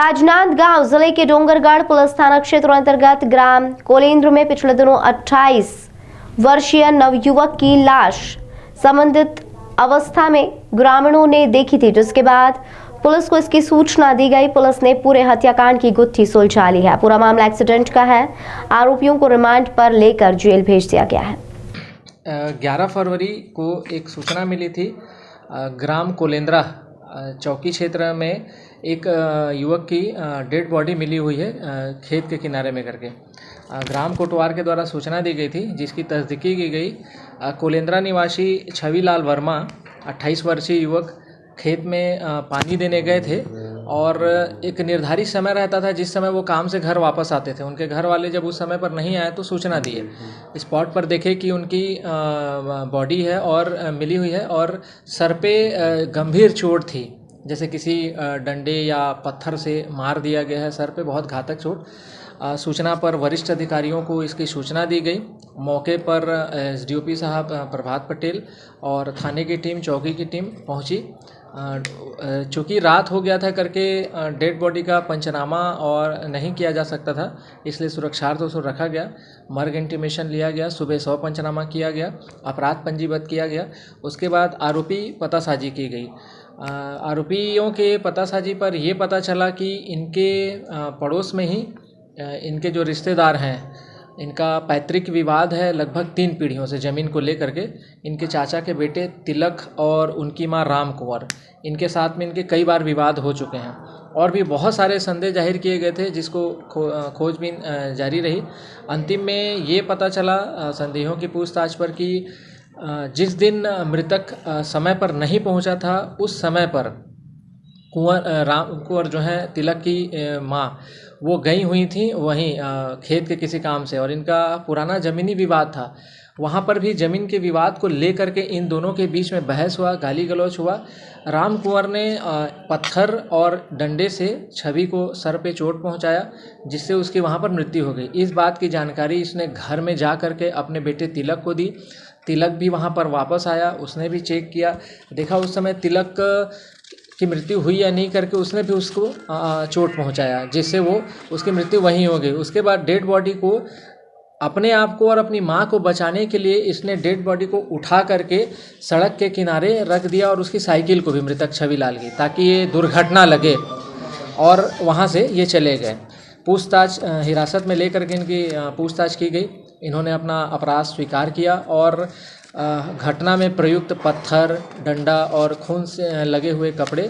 राजनांदगांव जिले के डोंगरगढ़ पुलिस थाना क्षेत्र अंतर्गत ग्राम कोलेंद्र में पिछले दिनों 28 वर्षीय नवयुवक की लाश संबंधित अवस्था में ग्रामीणों ने देखी थी, जिसके बाद पुलिस को इसकी सूचना दी गई। पुलिस ने पूरे हत्याकांड की गुत्थी सुलझा ली है। पूरा मामला एक्सीडेंट का है। आरोपियों को रिमांड पर लेकर जेल भेज दिया गया है। 11 फरवरी को एक सूचना मिली थी। ग्राम कोलेंद्रा चौकी क्षेत्र में एक युवक की डेड बॉडी मिली हुई है खेत के किनारे में करके। ग्राम कोटवार के द्वारा सूचना दी गई थी, जिसकी तस्दीकी की गई। कोलेंद्रा निवासी छविलाल वर्मा 28 वर्षीय युवक खेत में पानी देने गए थे और एक निर्धारित समय रहता था जिस समय वो काम से घर वापस आते थे। उनके घर वाले जब उस समय पर नहीं आए तो सूचना दिए। स्पॉट पर देखे कि उनकी बॉडी है और मिली हुई है और सर पे गंभीर चोट थी, जैसे किसी डंडे या पत्थर से मार दिया गया है। सर पे बहुत घातक चोट। सूचना पर वरिष्ठ अधिकारियों को इसकी सूचना दी गई। मौके पर एसडीओपी साहब प्रभात पटेल और थाने की टीम, चौकी की टीम पहुंची। चूँकि रात हो गया था करके डेड बॉडी का पंचनामा और नहीं किया जा सकता था, इसलिए सुरक्षार्थ उसको रखा गया। मर्ग इंटीमेशन लिया गया, सुबह 100 पंचनामा किया गया, अपराध पंजीबद्ध किया गया। उसके बाद आरोपी पतासाजी की गई। आरोपियों के पतासाजी पर यह पता चला कि इनके पड़ोस में ही इनके जो रिश्तेदार हैं, इनका पैतृक विवाद है लगभग 3 पीढ़ियों से ज़मीन को लेकर के। इनके चाचा के बेटे तिलक और उनकी मां राम कुंवर, इनके साथ में इनके कई बार विवाद हो चुके हैं और भी बहुत सारे संदेह जाहिर किए गए थे, जिसको खोजबीन जारी रही। अंतिम में ये पता चला संदेहों की पूछताछ पर कि जिस दिन मृतक समय पर नहीं पहुंचा था, उस समय पर राम कुंवर जो है तिलक की माँ, वो गई हुई थी वहीं खेत के किसी काम से, और इनका पुराना ज़मीनी विवाद था। वहाँ पर भी ज़मीन के विवाद को लेकर के इन दोनों के बीच में बहस हुआ, गाली गलौच हुआ। राम कुंवर ने पत्थर और डंडे से छवि को सर पे चोट पहुँचाया, जिससे उसकी वहाँ पर मृत्यु हो गई। इस बात की जानकारी इसने घर में जा कर के अपने बेटे तिलक को दी। तिलक भी वहाँ पर वापस आया, उसने भी चेक किया, देखा उस समय तिलक की मृत्यु हुई या नहीं करके उसने भी उसको चोट पहुंचाया, जिससे वो उसकी मृत्यु वहीं हो गई। उसके बाद डेड बॉडी को अपने आप को और अपनी मां को बचाने के लिए इसने डेड बॉडी को उठा करके सड़क के किनारे रख दिया और उसकी साइकिल को भी, मृतक छविलाल की, ताकि ये दुर्घटना लगे, और वहां से ये चले गए। पूछताछ हिरासत में लेकर के इनकी पूछताछ की गई। इन्होंने अपना अपराध स्वीकार किया और घटना में प्रयुक्त पत्थर, डंडा और खून से लगे हुए कपड़े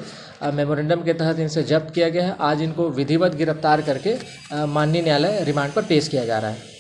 मेमोरेंडम के तहत इनसे जब्त किया गया है। आज इनको विधिवत गिरफ्तार करके माननीय न्यायालय रिमांड पर पेश किया जा रहा है।